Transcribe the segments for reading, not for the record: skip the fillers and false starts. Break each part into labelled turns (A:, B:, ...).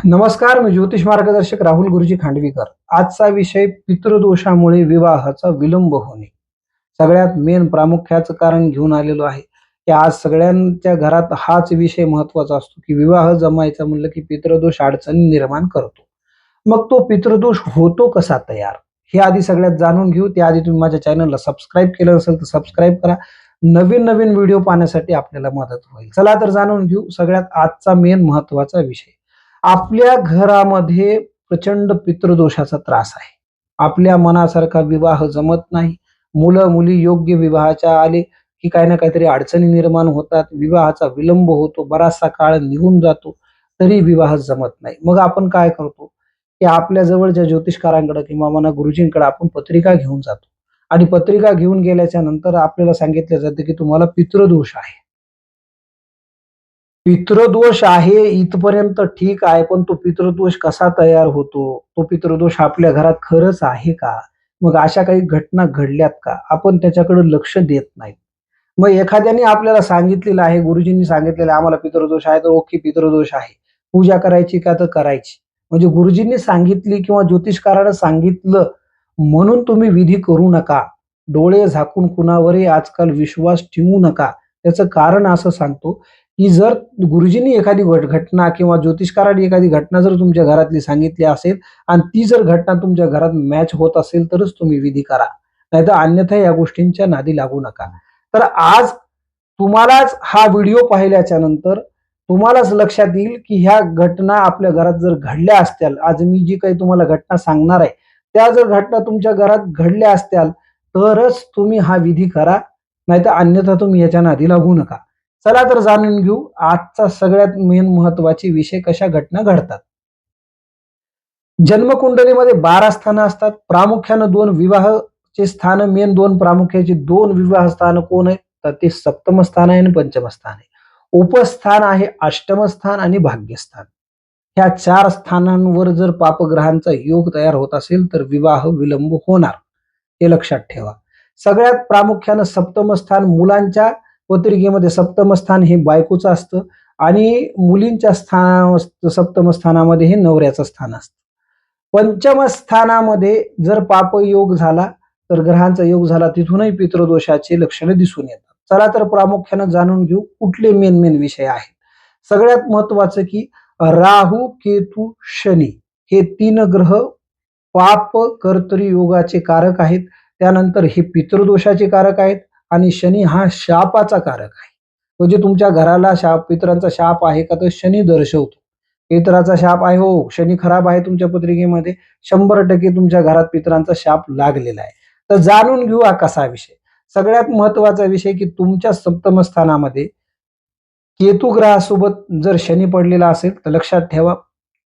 A: नमस्कार, मी ज्योतिष मार्गदर्शक राहुल गुरुजी खांडवीकर. आजचा विषय पितृदोषामुळे विवाहाचा विलंब होणे. सगळ्यात मेन प्रामुख्याचं कारण घेऊन आलेलो आहे, की आज सगळ्यांच्या घरात हाच विषय महत्त्वाचा असतो, की विवाह जमायचा म्हणलं की पितृदोष अडचणी निर्माण करतो. मग तो पितृदोष होतो कसा तयार? हे आधी सगळ्यात जाणून घेऊ. त्याआधी तुम्ही माझ्या चॅनलला सबस्क्राईब केलं नसेल तर सबस्क्राईब करा. नवीन-नवीन व्हिडिओ पाहण्यासाठी आपल्याला मदत होईल. चला तर जाणून घेऊ सगळ्यात आजचा मेन महत्त्वाचा विषय. आपल्या घरामध्ये प्रचंड पितृदोषाचा त्रास आहे. आपल्या मनासारखा विवाह जमत नाही. मुलं-मुली योग्य विवाहाच्या आले, की काही ना काहीतरी अडचणी निर्माण होतात. विवाहाचा विलंब होतो. बराचसा काळ निघून जातो, तरी विवाह जमत नाही. मग आपण काय करतो, की आपल्या जवळच्या ज्योतिषकारांकडे किंवा म्हणा गुरुजींकडे आपण पत्रिका घेऊन जातो आणि पत्रिका घेऊन गेल्याच्या नंतर आपल्याला सांगितलं जातं, की तुम्हाला पितृदोष आहे. पितृदोष आहे इथपर्यंत ठीक आहे, पण तो पितृदोष कसा तयार होतो? तो पितृदोष आपल्या घरात खरंच आहे का? मग अशा काही घटना घडल्यात का? आपण त्याच्याकडे लक्ष देत नाही. मग एखाद्याने आपल्याला सांगितलेलं आहे, गुरुजींनी सांगितलेलं आहे, आम्हाला पितृदोष आहे, तर ओके पितृदोष आहे. पूजा करायची का? तर करायची. म्हणजे गुरुजींनी सांगितली किंवा ज्योतिषकारानं सांगितलं म्हणून तुम्ही विधी करू नका. डोळे झाकून कुणावरही आजकाल विश्वास ठेवू नका. त्याचं कारण असं सांगतो, की जर गुरुजींनी एखादी घटना किंवा ज्योतिषकाराने एखादी घटना जर तुमच्या घरातली सांगितली असेल आणि ती जर घटना तुमच्या घरात मॅच होत असेल तरच तुम्ही विधी करा. नाहीतर अन्यथा या गोष्टींच्या नादी लागू नका. तर आज तुम्हालाच हा व्हिडिओ पाहिल्याच्या नंतर तुम्हालाच लक्षात येईल, की ह्या घटना आपल्या घरात जर घडल्या असत्याल, आज मी जी काही तुम्हाला घटना सांगणार आहे, त्या जर घटना तुमच्या घरात घडल्या असत्याल, तरच तुम्ही हा विधी करा. नाहीतर अन्यथा तुम्ही याच्या नादी लागू नका. चला तर जाणून घेऊ आजचा सगळ्यात मेन महत्वाचे विषय कशा घटना घडतात. जन्मकुंडलीमध्ये 12 स्थानं असतात. प्रामुख्यानं 2 विवाहाचे स्थान मेन 2 प्रामुख्याचे 2 विवाह स्थान कोण आहेत? तर ते सप्तम स्थान आहे आणि पंचम स्थान आहे. उपस्थान आहे अष्टम स्थान आणि भाग्यस्थान. ह्या 4 स्थानांवर जर पापग्रहांचा योग तयार होत असेल तर विवाह विलंब होणार. हे लक्षात ठेवा. सगळ्यात प्रामुख्यानं सप्तम स्थान मुलांच्या पत्रिकेमध्ये सप्तम स्थान हे बायकोचं असतं आणि मुलींच्या सप्तम स्थानामध्ये हे नवऱ्याचं स्थान असतं. पंचम स्थानामध्ये जर पापयोग झाला, तर ग्रहांचा योग झाला, तिथूनही पितृदोषाची लक्षणं दिसून येतात. चला तर प्रामुख्यानं जाणून घेऊ कुठले मेन विषय आहेत. सगळ्यात महत्वाचं की राहू, केतू, शनी हे 3 ग्रह पाप कर्तरी योगाचे कारक आहेत. त्यानंतर हे पितृदोषाचे कारक आहेत आणि शनी हा शापाचा कारक आहे. म्हणजे तुमच्या घराला पितरांचा शाप आहे का? तर शनी दर्शवतो. पितराचा शाप आहे हो, शनी खराब आहे तुमच्या पत्रिकेमध्ये 100% तुमच्या घरात पितरांचा शाप लागलेला आहे. तर जाणून घेऊ हा कसा विषय. सगळ्यात महत्वाचा विषय की तुमच्या सप्तम स्थानामध्ये केतू ग्रहासोबत जर शनी पडलेला असेल तर लक्षात ठेवा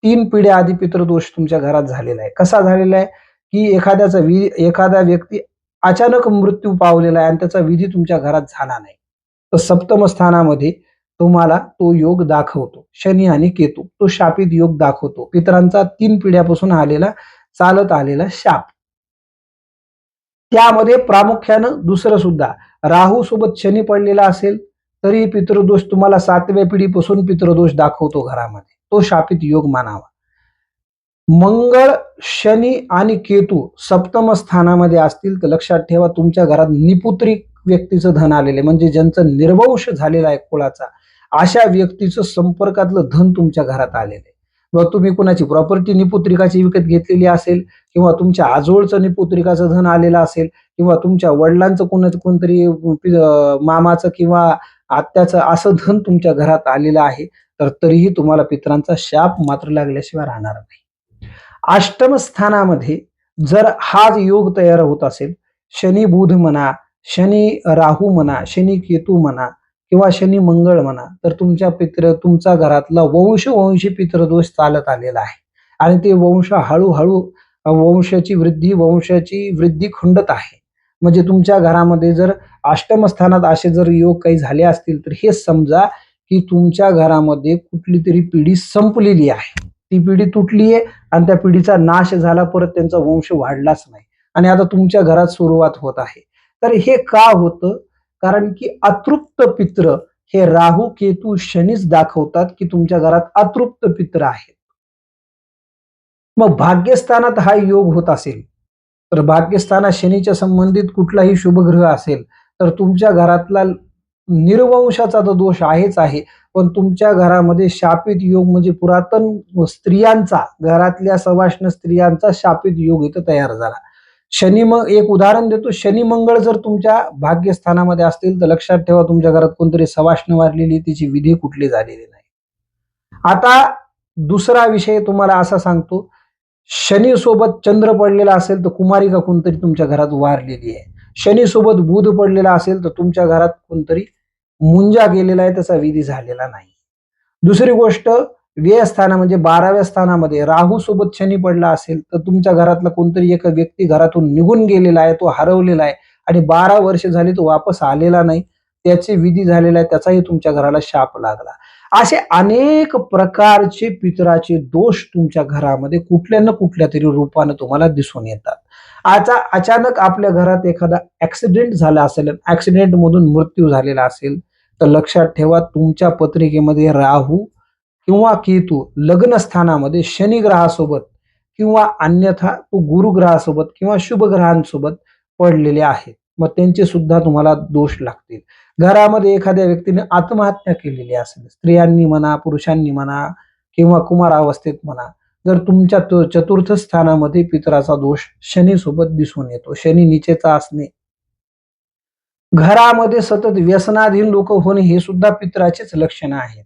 A: 3 पिढ्या आधी पितृदोष तुमच्या घरात झालेला आहे. कसा झालेला आहे? की एखादा व्यक्ती अचानक मृत्यू पावलेला आहे आणि त्याचा विधी तुमच्या घरात झाला नाही. तर सप्तम स्थानामध्ये तुम्हाला तो योग दाखवतो. शनी आणि केतू तो शापित योग दाखवतो. पितरांचा 3 पिढ्यापासून चालत आलेला शाप. त्यामध्ये प्रामुख्यानं दुसरं सुद्धा राहू सोबत शनी पडलेला असेल तरी पितृदोष तुम्हाला 7व्या पिढीपासून पितृदोष दाखवतो घरामध्ये. तो शापित योग मानावा. मंगळ, शनी आणि केतू सप्तम स्थानामध्ये असतील तर लक्षात ठेवा तुमच्या घरात निपुत्रिक व्यक्तीचं धन आलेलं आहे. म्हणजे ज्यांचं निर्वंश झालेला आहे कुळाचा, अशा व्यक्तीचं संपर्कातलं धन तुमच्या घरात आलेलं आहे. मग तुम्ही कुणाची प्रॉपर्टी निपुत्रिकाची विकत घेतलेली असेल किंवा तुमच्या आजोळचं निपुत्रिकाचं धन आलेलं असेल किंवा तुमच्या वडिलांचं कोणतरी मामाचं किंवा आत्याचं असं धन तुमच्या घरात आलेलं आहे, तर तरीही तुम्हाला पितरांचा शाप मात्र लागल्याशिवाय राहणार नाही. अष्टम स्थानामध्ये जर हा योग तयार होत असेल, शनी बुध म्हणा, शनी राहू म्हणा, शनी केतू म्हणा किंवा शनी मंगळ म्हणा, तर तुमचा घरातला वंशी पितृदोष चालत आलेला आहे आणि ते हळूहळू वंशाची वृद्धी खंडत आहे. म्हणजे तुमच्या घरामध्ये जर अष्टम स्थानात असे जर योग काही झाले असतील तर हे समजा की तुमच्या घरामध्ये कुठली तरी पिढी संपलेली आहे. ती पिढी तुटली आहे आणि त्या पिढीचा नाश झाला, परत त्यांचा वंश वाढलाच नाही आणि आता तुमच्या घरात सुरुवात होत आहे. तर हे का होतं? कारण की अतृप्त पित्र हे राहू, केतू, शनीच दाखवतात की तुमच्या घरात अतृप्त पित्र आहेत. मग भाग्यस्थानात हा योग होत असेल, तर भाग्यस्थानात शनीच्या संबंधित कुठलाही शुभग्रह असेल, तर तुमच्या घरातला निर्वंशाचा तर दोष आहेच आहे. पण तुमच्या घरामध्ये शापित योग म्हणजे पुरातन स्त्रियांचा, घरातल्या सवाष्ण स्त्रियांचा शापित योग इथं तयार झाला. शनी मग एक उदाहरण देतो. शनी मंगळ जर तुमच्या भाग्यस्थानामध्ये असतील, तर लक्षात ठेवा तुमच्या घरात कोणतरी सवाष्ण वारलेली, तिची विधी कुठली झालेली नाही. आता दुसरा विषय तुम्हाला असा सांगतो, शनी सोबत चंद्र पडलेला असेल तर कुमारिका कोणतरी तुमच्या घरात वारलेली आहे. शनी सोबत बुध पडलेला असेल तर तुमच्या घरात कोणतरी मुंजा गेलेला आहे, त्याचा विधी झालेला नाही. दुसरी गोष्ट, व्ययस्थाना म्हणजे 12व्या स्थानामध्ये राहू सोबत शनी पडला असेल तर तुमच्या घरातला कोणतरी एक व्यक्ती घरातून निघून गेलेला आहे, तो हरवलेला आहे आणि 12 वर्ष झाली तो वापस आलेला नाही. त्याचे विधी झालेला आहे, त्याचाही तुमच्या घराला शाप लागला. असे अनेक प्रकारचे पितराचे दोष तुमच्या घरामध्ये कुठल्या ना कुठल्या तरी रूपाने तुम्हाला दिसून येतात. आता अचानक आपल्या घरात एखादा ऍक्सिडेंट झाला असेल, ऍक्सिडेंट मधून मृत्यू झालेला असेल, तर लक्षात ठेवा तुमच्या पत्रिकेमध्ये राहू किंवा केतू लग्न स्थानामध्ये शनी ग्रहासोबत किंवा अन्यथा तो गुरुग्रहासोबत किंवा शुभ ग्रहांसोबत पडलेले आहेत. मग त्यांचे सुद्धा तुम्हाला दोष लागतील. घरामध्ये एखाद्या व्यक्तीने आत्महत्या केलेली असेल, स्त्रियांनी म्हणा, पुरुषांनी म्हणा किंवा कुमारावस्थेत म्हणा, जर तुमच्या चतुर्थ स्थानामध्ये पितराचा दोष शनी सोबत दिसून येतो, शनी नीचेचा असणे, घरामध्ये सतत व्यसनाधीन लोक होणे, हे सुद्धा पितराचेच लक्षण आहेत.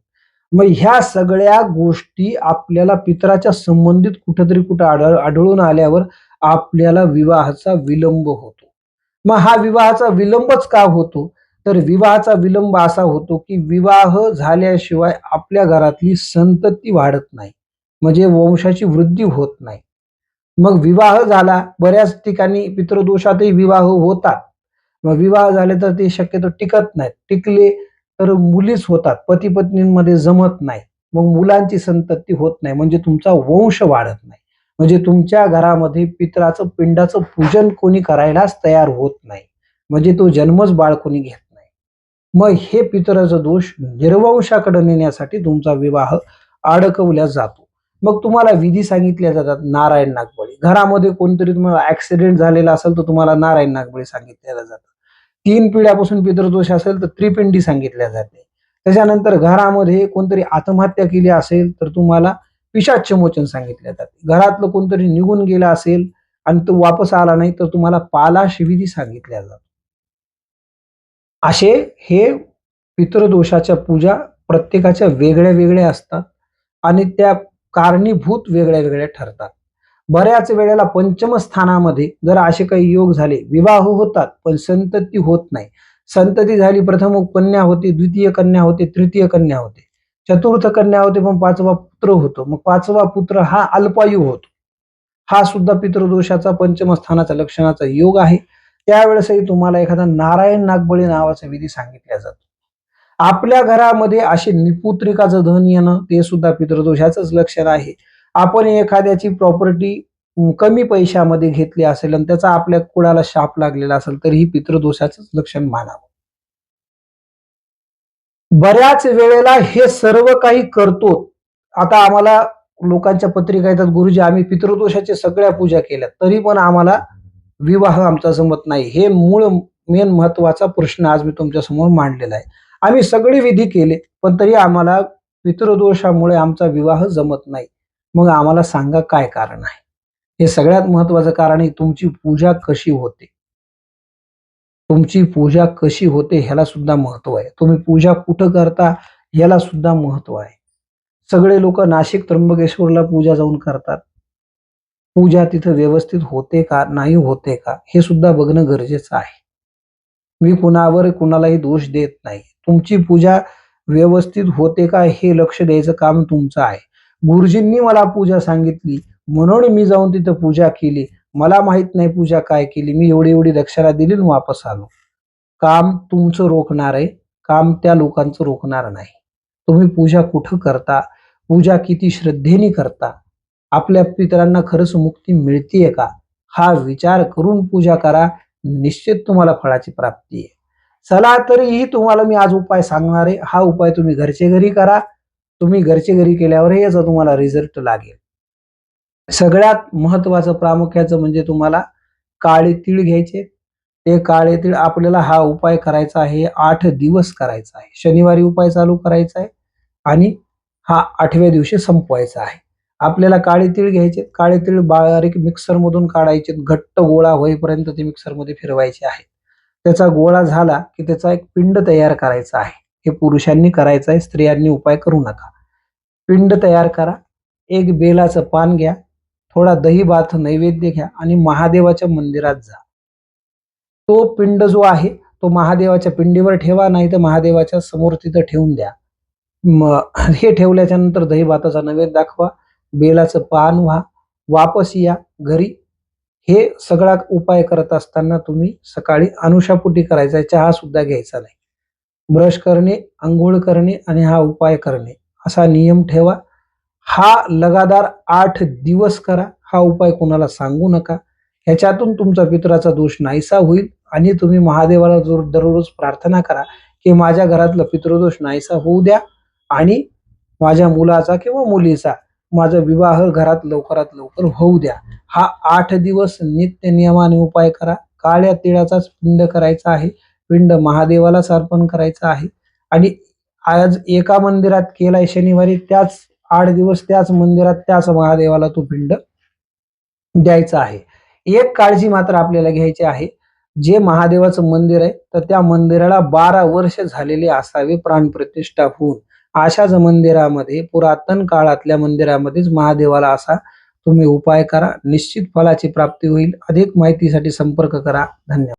A: मग ह्या सगळ्या गोष्टी आपल्याला पितराच्या संबंधित कुठेतरी कुठं आढळून आल्यावर आपल्याला विवाहाचा विलंब होतो. मग हा विवाहाचा विलंबच का होतो? तर विवाहाचा विलंब असा होतो, की विवाह झाल्याशिवाय आपल्या घरातली संतती वाढत नाही. म्हणजे वंशाची वृद्धी होत नाही. मग विवाह झाला, बऱ्याच ठिकाणी पितृदोषातही विवाह होतात. मग विवाह झाले तर ते शक्यतो टिकत नाहीत. टिकले तर मुलीच होतात. पती-पत्नींमध्ये जमत नाही. मग मुलांची संतती होत नाही. म्हणजे तुमचा वंश वाढत नाही. म्हणजे तुमच्या घरामध्ये पितराचं पिंडाचं पूजन कोणी करायलाच तयार होत नाही. म्हणजे तो जन्मच बाळ कोणी घेत नाही. मग हे पितराचा दोष निर्वंशाकडे नेण्यासाठी तुमचा विवाह अडकवला जातो. मग तुम्हाला विधी सांगितल्या जातात नारायण नागबळी. घरामध्ये कोणतरी तुम्हाला ॲक्सिडेंट झालेला असेल तर तुम्हाला नारायण नागबळी सांगितलेलं जातं. 3 पिढ्यापासून पितृदोष असेल तर त्रिपिंडी सांगितल्या जाते. त्याच्यानंतर घरामध्ये कोणतरी आत्महत्या केली असेल तर तुम्हाला पिशाच्यमोचन सांगितले जाते. घरातलं कोणतरी निघून गेला असेल आणि तो वापस आला नाही तर तुम्हाला पालाश विधी सांगितल्या जातात. असे हे पितृदोषाच्या पूजा प्रत्येकाच्या वेगळ्या वेगळ्या असतात आणि त्या कारणीभूत वेगळ्या वेगळ्या ठरतात. बऱ्याच वेळेला पंचम स्थानामध्ये जर असे काही योग झाले, विवाह होतात पण संतती होत नाही. संतती झाली, प्रथम कन्या होते, द्वितीय कन्या होते, तृतीय कन्या होते, चतुर्थ कन्या होते, पण पाचवा पुत्र होतो. मग पाचवा पुत्र हा अल्पायू होतो. हा सुद्धा पितृदोषाचा पंचम स्थानाचा लक्षणाचा योग आहे. त्यावेळेसही तुम्हाला एखादा नारायण नागबळी नावाचा विधी सांगितला जातो. आपल्या घरामध्ये असे निपुत्रिकाचं धन येणं, ते सुद्धा पितृदोषाचंच लक्षण आहे. आपण एखाद्याची प्रॉपर्टी कमी पैशामध्ये घेतली असेल आणि त्याचा आपल्या कुळाला शाप लागलेला असेल, तर ही पितृदोषाचंच लक्षण मानावं. बऱ्याच वेळेला हे सर्व काही करतो. आता आम्हाला लोकांच्या पत्रिका येतात, "गुरुजी आम्ही पितृदोषाच्या सगळ्या पूजा केल्या, तरी पण आम्हाला विवाह आमचा जमत नाही." हे मूळ मेन महत्त्वाचा प्रश्न आज मी तुमच्यासमोर मांडलेला आहे. आम्ही सगळे विधी केले, पण तरी आम्हाला पितृदोषामुळे आमचा विवाह जमत नाही. मग आम्हाला सांगा काय कारण आहे? हे सगळ्यात महत्त्वाचं कारण आहे, तुमची पूजा कशी होते? तुमची पूजा कशी होते ह्याला सुद्धा महत्व आहे. तुम्ही पूजा कुठं करता ह्याला सुद्धा महत्व आहे. सगळे लोक नाशिक त्र्यंबकेश्वरला पूजा जाऊन करतात. पूजा तिथं व्यवस्थित होते का, नाही होते का, हे सुद्धा बघणं गरजेचं आहे. मी कुणावर कुणालाही दोष देत नाही. तुमची पूजा व्यवस्थित होते का हे लक्ष द्यायचं काम तुमचं आहे. गुरुजींनी मला पूजा सांगितली म्हणून मी जाऊन तिथं पूजा केली. मला माहित नाही पूजा काय केली. मी एवढी-एवढी दक्षिणा दिली आणि वापस आलो. काम तुमचं रोखणार आहे. काम त्या लोकांचं रोखणार नाही. तुम्ही पूजा कुठं करता? पूजा किती श्रद्धेने करता? आपल्या पितरांना खरंच मुक्ती मिळतीये का? हा विचार करून पूजा करा. निश्चित तुम्हाला फळाची प्राप्ती आहे. चला तरीही तुम्हाला मी आज उपाय सांगणार आहे. हा उपाय तुम्ही घरचे घरी करा. तुम्ही घरचे घरी केल्यावर याचा तुम्हाला रिझल्ट लागेल. सगळ्यात महत्वाचं प्रामुख्याचं म्हणजे तुम्हाला काळे तीळ घ्यायचे. ते काळे तीळ आपल्याला हा उपाय करायचा आहे, 8 दिवस करायचा आहे. शनिवारी उपाय चालू करायचा आहे आणि हा 8व्या दिवशी संपवायचा आहे. आपल्याला काळे तीळ घ्यायचे. काळे तीळ बारीक मिक्सरमधून काढायचे. घट्ट गोळा होईपर्यंत ते मिक्सरमध्ये फिरवायचे आहे. त्याचा गोळा झाला की त्याचा एक पिंड तयार करायचा आहे. हे पुरुषांनी करायचं आहे, स्त्रियांनी उपाय करू नका. पिंड तयार करा. एक बेलाचं पान घ्या, थोडा दही-भात नैवेद्य घ्या आणि महादेवाच्या मंदिरात जा. तो पिंड जो आहे, तो महादेवाच्या पिंडीवर ठेवा, नाहीतर महादेवाच्या समोर तिथं ठेवून द्या. हे ठेवल्याच्या नंतर दही-भाताचा नैवेद्य दाखवा, बेलाचं पान व्हा, वापस या घरी. हे सगळा उपाय करत असताना तुम्ही सकाळी अनुशापोटी करायचा आहे, चहा सुद्धा घ्यायचा नाही. ब्रश करणे, अंघोळ करणे आणि हा उपाय करणे असा नियम ठेवा. हा लगातार 8 दिवस करा. हा उपाय कोणाला सांगू नका. ह्याच्यातून तुमचा पितराचा दोष नाहीसा होईल आणि तुम्ही महादेवाला दररोज प्रार्थना करा की माझ्या घरातला पितृदोष नाहीसा होऊ द्या आणि माझ्या मुलाचा किंवा मुलीचा माझा विवाह घरात लवकरात लवकर होऊ द्या. हा 8 दिवस नित्य नियमाने उपाय करा. काळ्या तिळाचाच पिंड करायचा आहे. पिंड महादेवालाच अर्पण करायचा आहे आणि आज एका मंदिरात केलाय शनिवारी, त्याच 8 दिवस त्याच मंदिरात त्याच महादेवाला तो पिंड द्यायचा आहे. एक काळजी मात्र आपल्याला घ्यायची आहे. जे महादेवाचं मंदिर आहे, तर त्या मंदिराला 12 वर्ष झालेले असावे प्राणप्रतिष्ठा होऊन. अशाच मंदिरामध्ये, पुरातन काळातल्या मंदिरामध्येच महादेवाला असा तुम्ही उपाय करा. निश्चित फलाची प्राप्ती होईल. अधिक माहितीसाठी संपर्क करा. धन्यवाद.